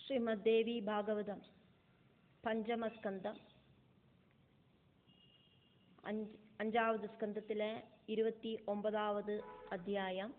ശ്രീമദ്ദേവി ഭാഗവതം പഞ്ചമസ്കന്ധം അഞ്ചാவது സ്കന്ധത്തിലെ 29வது അധ്യായം.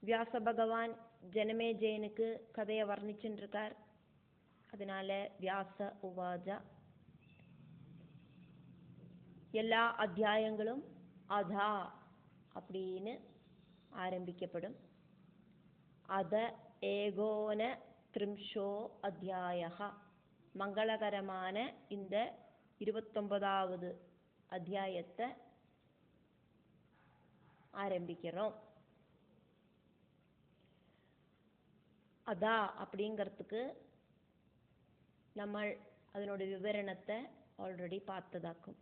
வியாச பகவான் ஜனமேஜயனுக்கு கதையை வர்ணிச்சுருக்கார். அதனால வியாச உவாஜ. எல்லா அத்தியாயங்களும் அதா அப்படின்னு ஆரம்பிக்கப்படும். அத ஏகோன த்ரிம்ஷோ அத்தியாயः. மங்களகரமான இந்த 29வது அத்தியாயத்தை ஆரம்பிக்கிறோம். அதா அப்படிங்கிறதுக்கு நம்ம அதனோட விவரணத்தை ஆல்ரெடி பார்த்ததாக்கும்.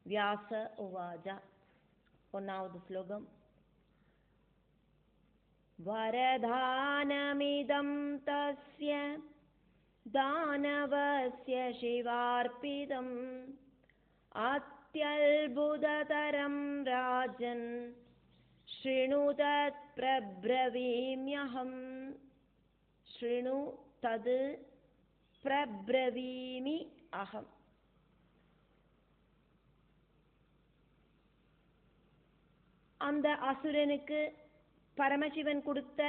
வியாச உவாஜா 1வது ஸ்லோகம். வரதானமிதம் தஸ்ய தானவஸ்ய சிவார்ப்பிதம் அத்யல்புததரம் ராஜன் ஸ்ருணு தத் பிரப்ரவீம்யஹம். ஸ்ருணு தத் பிரப்ரவீமி அஹம். அந்த அசுரனுக்கு பரமசிவன் கொடுத்த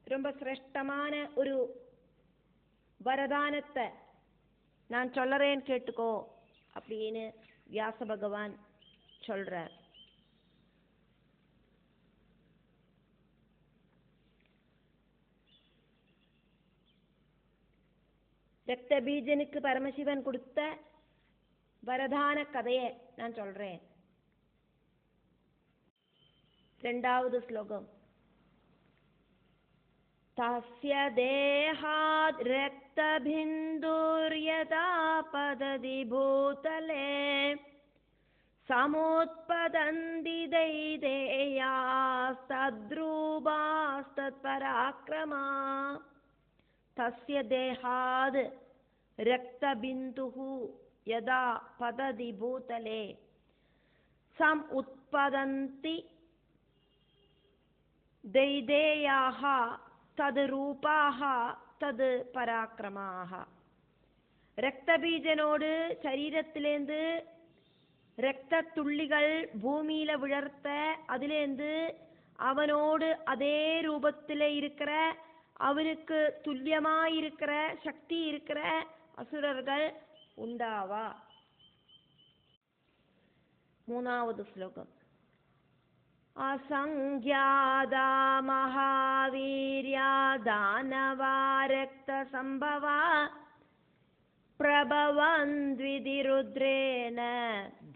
ரொம்ப சிரேஷ்டமான ஒரு வரதானத்தை நான் சொல்றேன் கேட்டுக்கோ அப்படின்னு வியாச பகவான் சொல்றார். ரக்த பீஜனுக்கு பரமசிவன் கொடுத்த வரதான கதையை நான் சொல்றேன். 2வது ஸ்லோகம். தஸ்ய தேஹாத் ரக்தபிந்துர்யதா பததி பூதலே சமுத்பதந்தி தைதேயாஸ்தத்ரூபாஸ்தத்பராக்ரமா. தஸ்ய தேஹாத் ரக்தபிந்துஹ யதா பததி பூதலே சமுத்பதந்தி தைதேயாஹ தத் ரூபாஹ தத் பராக்கிரமாஹ. ரக்தபீஜனோடு சரீரத்திலேந்து இரத்த துள்ளிகள் பூமியில விழர்த்த அதிலேந்து அவனோடு அதே ரூபத்தில் இருக்கிற அவனுக்கு துல்லியமாயிருக்கிற சக்தி இருக்கிற அசுரர்கள் உண்டாவா. 3வது ஸ்லோகம். அசங்யாதா மகாவீர்யா தானவா ரக்த சம்பவா பிரபவந்த்விதி ருத்ரேன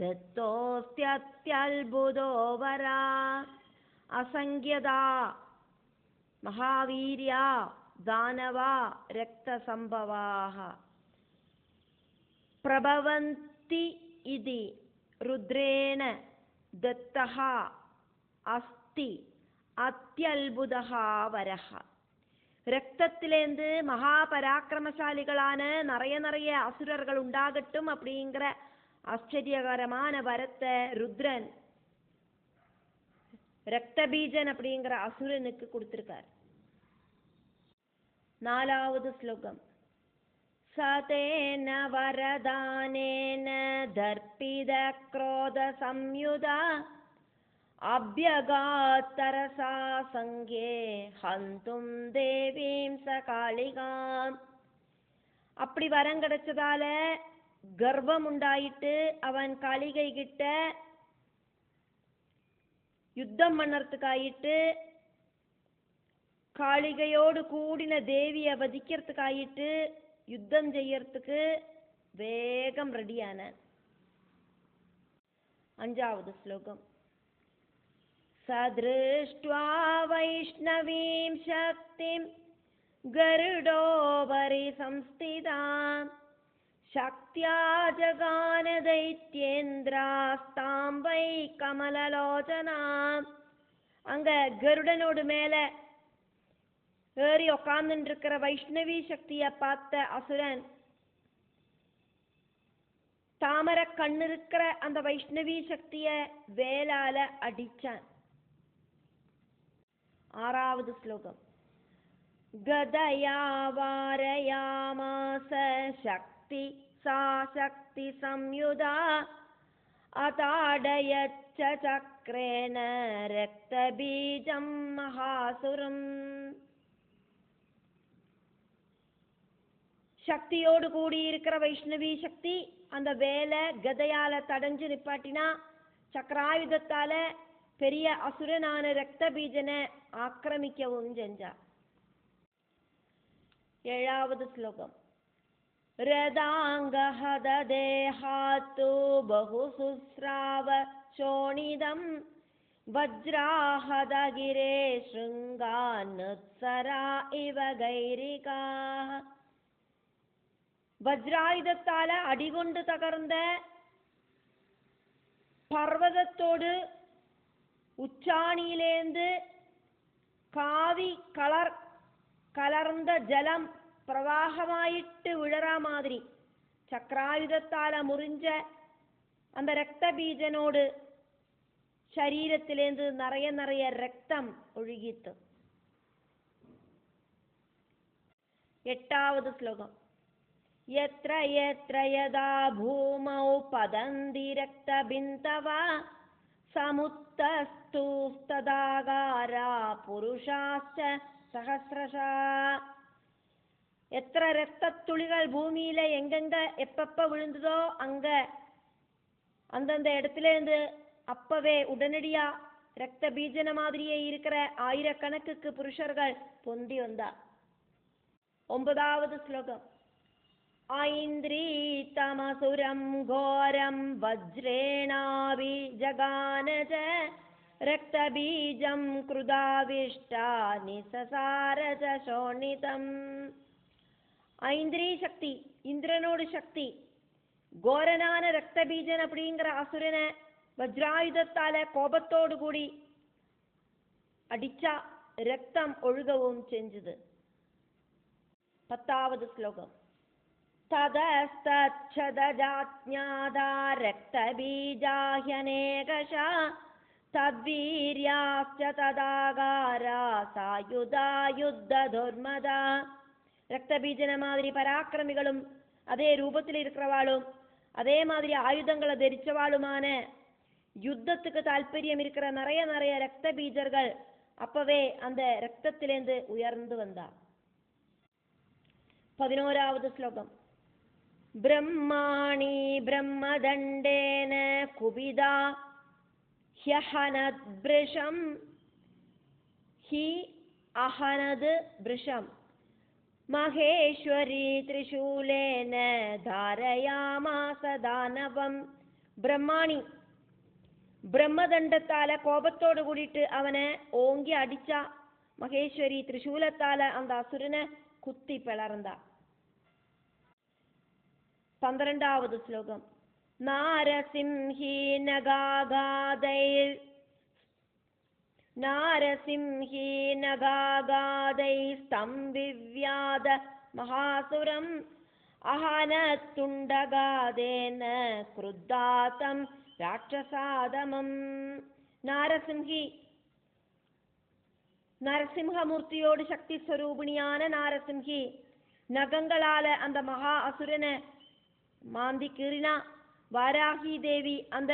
தத்தோஸ்த்யத்யல்புதோ வரா. அசங்கியதா மகாவீர்யா தானவா ரக்த சம்பவாஹ பிரபவந்தி இதி ருத்ரேன தத்தஹ அஸ்தி அத்யல்புதஹா வரஹ. ரத்தத்திலேந்து மகா பராக்கிரமசாலிகளான நிறைய அசுரர்கள் உண்டாகட்டும் அப்படிங்கிற ஆச்சரியகரமான வரத்தை ருத்ரன் ரக்தபீஜன் அப்படிங்கிற அசுரனுக்கு கொடுத்திருக்கார். 4வது ஸ்லோகம். சதேன வரதானேன தர்ப்பித க்ரோத சம்யுதா அப்யகாத்தரசா சங்கே ஹந்தும் தேவீம் சகாளிகாம். அப்படி வரம் கிடைச்சதால கர்வம் உண்டாயிட்டு அவன் காளிகை கிட்ட யுத்தம் பண்ணறதுக்காயிட்டு காளிகையோடு கூடின தேவியை வதிக்கிறதுக்காயிட்டு யுத்தம் செய்யறதுக்கு வேகம் ரெடியான. 5வது ஸ்லோகம். சத்ருஷ்ட்வா வைஷ்ணவீம் சக்திம் கருடோபரி சம்ஸ்திதாம் சக்தியா ஜகான தைத்யேந்திராஸ்தாம் வை கமலலோச்சனாம். அங்க கருடனோடு மேல ஏறி உக்காந்துட்டு இருக்கிற வைஷ்ணவி சக்திய பார்த்த அசுரன் தாமர கண்ணு இருக்கிற அந்த வைஷ்ணவி சக்திய வேலால அடிச்சான். ആറാவது ശ്ലോകം. ഗദയാ വാരയാമാസ ശക്തി സാ ശക്തി സംയുത അതാടയച്ച ചക്രേണ രക്തബീജം മഹാസുരം. சக்தியோடு கூடி இருக்கிற வைஷ்ணவி சக்தி அந்த வேலை கதையால தடைஞ்சு நிப்பாட்டினா, சக்கராயுதத்தால பெரிய அசுரனான ரக்த பீஜனை ஆக்கிரமிக்கவும் செஞ்சா. ஏழாவது ஸ்லோகம். ரதாங்கஹத தேஹாத்து பகுசுஸ்ராவ சோணிதம் வஜ்ராஹதகிரே ஸ்ருங்கானுத்சரா இவ கைரிகா. வஜ்ராயுதத்தால அடிகொண்டு தகர்ந்த பர்வதத்தோடு உச்சாணியிலேந்து காவி கலர்ந்த ஜலம் பிரவாகமாயிட்டு விழறா மாதிரி சக்கராயுதத்தால முறிஞ்ச அந்த ரத்த பீஜனோடு ശരീരത്തിലേந்து நிறைய രക്തം ഒഴുകിത്ത്. എട്ടാவது ശ്ലോകം. യത്ര യത്ര യദാ ഭൂമൗ പതന്തി രക്തബിന്ദവ സമുത്തസ്തുസ്തദാകാരാ പുരുഷാശ്ച സഹസ്രശാ. எത്ര ரத்தத்துளிகள் பூமியில எங்கெங்க எப்பப்ப விழுந்ததோ அங்க அந்தந்த இடத்துல இருந்து அப்பவே உடனடியா ரத்த பீஜன மாதிரியே இருக்கிற ஆயிரக்கணக்குக்கு புருஷர்கள் பொந்தி வந்தா. ஒன்பதாவது ஸ்லோகம். ஐந்திரீதமசுரம் கோரம் வஜ்ரேணாபி ஜகானஜ ரக்தபீஜம் கிருதாவிஷ்டா நிசசாரஜ சோணிதம். ஐந்திரி சக்தி, இந்திரனோடு சக்தி, கோரனான ரக்தபீஜன் அப்படிங்கிற அசுரனை வஜ்ராயுதத்தால கோபத்தோடு கூடி அடிச்சா ரத்தம் ஒழுகவும் செஞ்சது. பத்தாவது ஸ்லோகம். ததஸ்தச்சதஜாத்ஞாதா ரக்தபீஜாஹ்யநேகஷா தத்வீர்யாஸ்ச ததாகாரா சாயுதா யுத்ததுர்மதா. ரக்தபீஜன மாதிரி பராக்கிரமிகளும் அதே ரூபத்தில் இருக்கிறவாளும் அதே மாதிரி ஆயுதங்களை தரிச்சவாளுமான யுத்தத்துக்கு தாற்பயம் இருக்கிற நிறைய ரத்த பீஜர்கள் அப்பவே அந்த ரத்தத்திலேந்து உயர்ந்து வந்தா. 11வது ஸ்லோகம். பிரம்மாணி பிரம்மதண்டேன குபிதா ஹ்யஹனத் ப்ருஷம் ஹி அஹனது ப்ருஷம் மகேஸ்வரி திரிசூலேன தாரயாமாச தானவம். பிரம்மாணி பிரம்மதண்டத்தால கோபத்தோடு கூடிட்டு அவனை ஓங்கி அடிச்சா. மகேஸ்வரி திரிசூலத்தால அந்த அசுரனை குத்தி பிளர்ந்தா. 12வது ஸ்லோகம். நாரசிம்ஹி நகாகாதை ஸ்தம்பிவ்யாத மகாசுரம் அஹனத்துண்டகாதேன க்ருத்தாதம் ராட்சசாதமம். நரசிம்ஹமூர்த்தியோடு சக்தி ஸ்வரூபிணியான நாரசிம்ஹி நகங்களால அந்த மகா அசுரனை மாந்தி கீறினா. வாராகி தேவி அந்த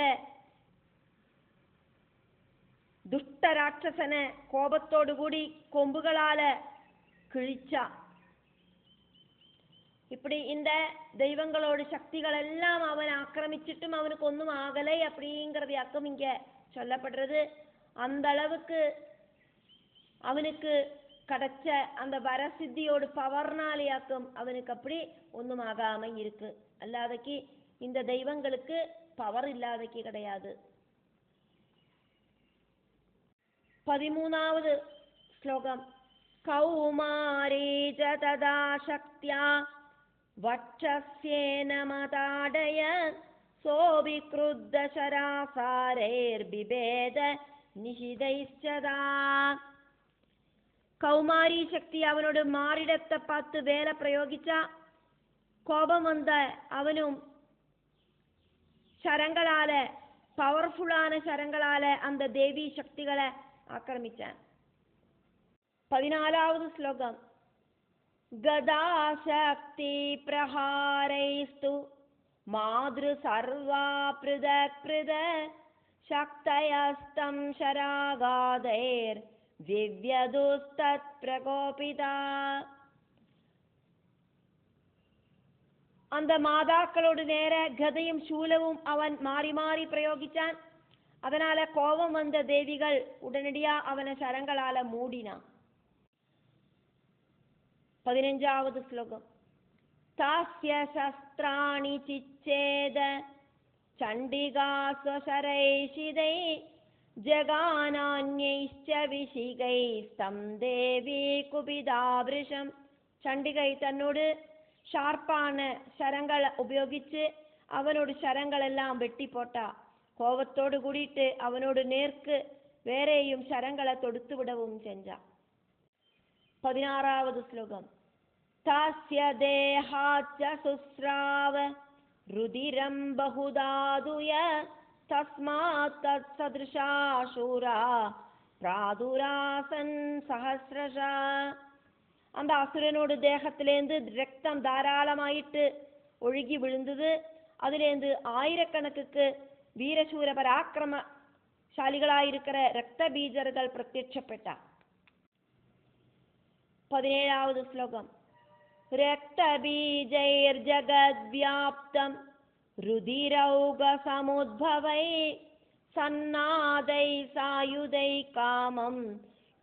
துஷ்ட ராட்சசனை கோபத்தோடு கூடி கொம்புகளால கிழிச்சா. இப்படி இந்த தெய்வங்களோட சக்திகள் எல்லாம் அவன் ஆக்கிரமிச்சிட்டும் அவனுக்கு ஒன்றும் ஆகலை அப்படிங்கிறது யாக்கும் இங்க சொல்லப்படுறது. அந்த அளவுக்கு அவனுக்கு கிடைச்ச அந்த வரசித்தியோடு பவர்னாலேயாக்கும் அவனுக்கு அப்படி ஒன்றும் ஆகாம இருக்கு. அல்லாதக்கு இந்த தெய்வங்களுக்கு பவர் இல்லாதக்கு கிடையாது. 13வது ஸ்லோகம். கௌமாரீ ததா சக்தியா வட்சஸ்யேன மதாடய சோபி க்ருத்த சராசாரேர் பிபேத நிஷிதைச்சதா. கௌமாரி சக்தி அவனோட மாறிடத்தை பார்த்து வேலை பிரயோகிச்சா. கோபம் வந்த அவனும் சரங்களால பவர்ஃபுல்லான சரங்களால அந்த தேவி சக்திகளை ஆக்கிரமிச்சான். 14வது ஸ்லோகம். கதாசக்தி பிரஹாரைஸ்து மாத்ரு சர்வா ப்ருதக் ப்ருதக் சக்தயஸ்தம் ஷராகாதைர் விவ்யதுஸ்தத் பிரகோபிதா. அந்த மாதாக்களோடு நேர கதையும் சூலவும் அவன் மாறி மாறி பிரயோகிச்சான். அதனால கோபம் வந்த தேவிகள் உடனடியா அவனை சரங்களால மூடினான். 15வது ஸ்லோகம். தாஸ்ய சஸ்திராணி சிச்சேத சண்டிகா ஸ்வசரைஷிதை ஜகானான்யைச்ச விஷிகை ஸ்தம் தேவி குபிதாபிருஷம். சண்டிகை தன்னோடு ஷார்ப்பான சரங்களை உபயோகிச்சு அவனோட சரங்கள் எல்லாம் வெட்டி போட்டா. கோபத்தோடு கூடிட்டு அவனோடு நேர்க்கு வேறையும் சரங்களை தொடுத்து விடவும் செஞ்சா. 16வது ஸ்லோகம். தாஸ்ய தேஹாச்ச சுஸ்ராவ ருதிரம் பகுதாதுய தஸ்மாத் தத் சத்ருஷா சூரா பிராதுராசன் சஹஸ்ரஷா. அந்த அசுரனோட தேகத்திலேருந்து ரத்தம் தாராளமாயிட்டு ஒழுகி விழுந்தது. அதிலேருந்து ஆயிரக்கணக்குக்கு வீரசூர பராக்கிரமசாலிகளாயிருக்கிற ரத்த பீஜர்கள் பிரத்யட்சப்பட்டா. 17வது ஸ்லோகம். ரக்த பீஜைர் ஜகத் வியாப்தம் ருதிரௌக சமுத்பவை சன்னாதை சாயுதை காமம்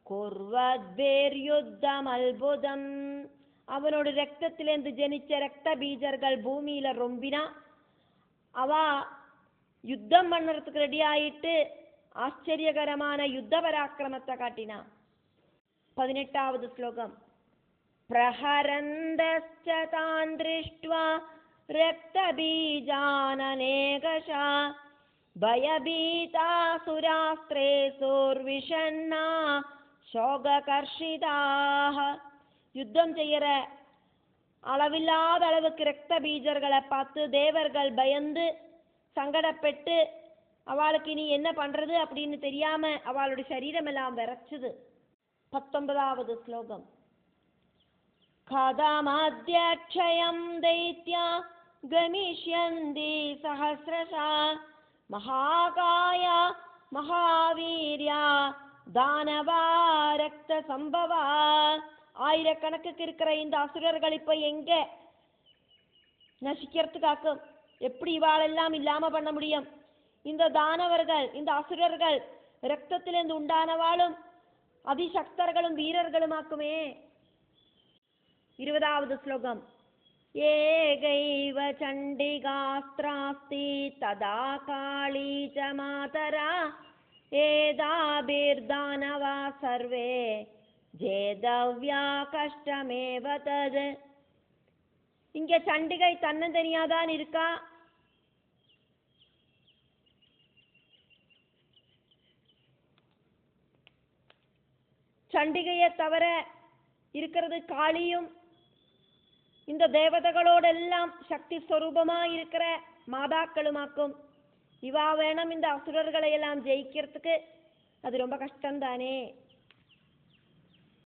குர்வத்வேர்யுத்தம் அல்புதம். அவனோட ரத்தத்திலேருந்து ஜனிச்ச ரத்த பீஜர்கள் பூமியில ரொம்பினா. அவ யுத்தம் பண்ணறதுக்கு ரெடி ஆயிட்டு ஆச்சரியகரமான யுத்த பராக்கிரமத்தை காட்டினா. 18வது ஸ்லோகம். பிரஹரந்தஸ்ச தான் திருஷ்ட்வா ரக்த பீஜானநேகஷா பயபீதாசுராஸ்திரேசோர்விஷன்னா சோககர்ஷிதாக. யுத்தம் செய்யற அளவில்லாத அளவுக்கு ரத்த பீஜர்களை பார்த்து தேவர்கள் பயந்து சங்கடப்பட்டு அவளுக்கு இனி என்ன பண்றது அப்படின்னு தெரியாம அவளுடைய சரீரம் எல்லாம் விரைச்சுது. 19வது ஸ்லோகம். கதமத்யக்ஷயம் தைத்யா கமிஷ்யந்தி சஹஸ்ரஷா மகாகாயா மகாவீர்யா தானவா ரக்த சம்பவா. ஆயிரக்கணக்குக்கு இருக்கிற இந்த அசுரர்கள் இப்ப எங்க நசிக்கிறதுக்காக்கும்? எப்படி இவாளெல்லாம் இல்லாம பண்ண முடியும்? இந்த தானவர்கள், இந்த அசுரர்கள் ரத்தத்திலிருந்து உண்டானவாளும் அதிசக்தர்களும் வீரர்களுமாக்குமே. 20வது ஸ்லோகம். ஏகைவ சண்டிகாஸ்திராஸ்தி ததா காளீ ச மாதரா ஏதாபிர்தானவா சர்வே ஜேதவ்யா கஷ்டமேவ தத். இங்க சண்டிகை தன்னந்தனியாதான் இருக்கா. சண்டிகையை தவிர இருக்கிறது காளியும் இந்த தேவதைகளோடெல்லாம் சக்தி ஸ்வரூபமா இருக்கிற மாதாக்களுமாக்கும். இவா வேணும் இந்த அசுரர்களை எல்லாம் ஜெயிக்கிறதுக்கு. அது ரொம்ப கஷ்டம்தானே.